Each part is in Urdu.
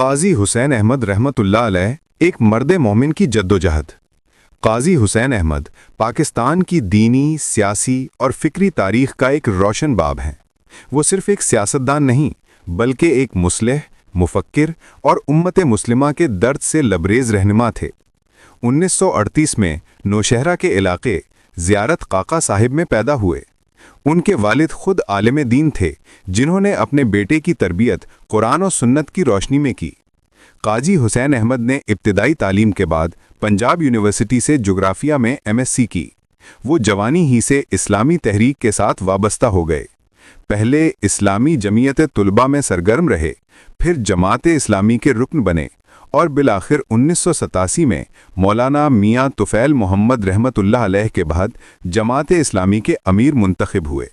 قاضی حسین احمد رحمۃ اللہ علیہ ایک مرد مومن کی جدوجہد۔ قاضی حسین احمد پاکستان کی دینی، سیاسی اور فکری تاریخ کا ایک روشن باب ہیں۔ وہ صرف ایک سیاستدان نہیں بلکہ ایک مصلح، مفکر اور امت مسلمہ کے درد سے لبریز رہنما تھے۔ 1938 میں نوشہرہ کے علاقے زیارت قاقا صاحب میں پیدا ہوئے۔ ان کے والد خود عالم دین تھے جنہوں نے اپنے بیٹے کی تربیت قرآن و سنت کی روشنی میں کی۔ قاضی حسین احمد نے ابتدائی تعلیم کے بعد پنجاب یونیورسٹی سے جغرافیہ میں MS کی۔ وہ جوانی ہی سے اسلامی تحریک کے ساتھ وابستہ ہو گئے۔ پہلے اسلامی جمعیت طلباء میں سرگرم رہے، پھر جماعت اسلامی کے رکن بنے اور بالآخر 1987 میں مولانا میاں طفیل محمد رحمۃ اللہ علیہ کے بعد جماعت اسلامی کے امیر منتخب ہوئے۔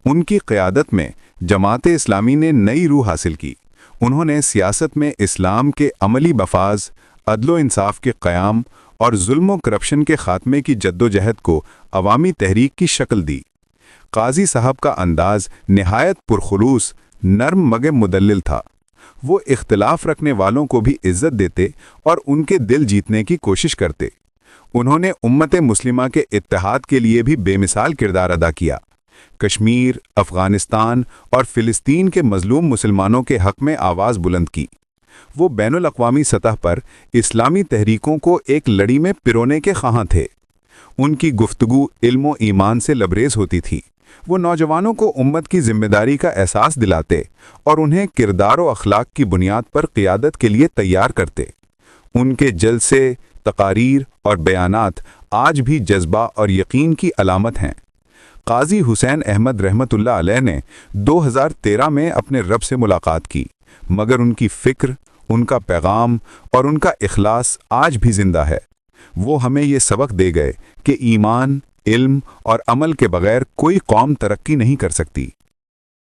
ان کی قیادت میں جماعت اسلامی نے نئی روح حاصل کی۔ انہوں نے سیاست میں اسلام کے عملی مفاذ، عدل و انصاف کے قیام اور ظلم و کرپشن کے خاتمے کی جدوجہد کو عوامی تحریک کی شکل دی۔ قاضی صاحب کا انداز نہایت پرخلوص، نرم مگر مدلل تھا۔ وہ اختلاف رکھنے والوں کو بھی عزت دیتے اور ان کے دل جیتنے کی کوشش کرتے۔ انہوں نے امت مسلمہ کے اتحاد کے لیے بھی بے مثال کردار ادا کیا۔ کشمیر، افغانستان اور فلسطین کے مظلوم مسلمانوں کے حق میں آواز بلند کی۔ وہ بین الاقوامی سطح پر اسلامی تحریکوں کو ایک لڑی میں پرونے کے خواہاں تھے۔ ان کی گفتگو علم و ایمان سے لبریز ہوتی تھی۔ وہ نوجوانوں کو امت کی ذمہ داری کا احساس دلاتے اور انہیں کردار و اخلاق کی بنیاد پر قیادت کے لیے تیار کرتے۔ ان کے جلسے، تقاریر اور بیانات آج بھی جذبہ اور یقین کی علامت ہیں۔ قاضی حسین احمد رحمۃ اللہ علیہ نے 2013 میں اپنے رب سے ملاقات کی، مگر ان کی فکر، ان کا پیغام اور ان کا اخلاص آج بھی زندہ ہے۔ وہ ہمیں یہ سبق دے گئے کہ ایمان، علم اور عمل کے بغیر کوئی قوم ترقی نہیں کر سکتی۔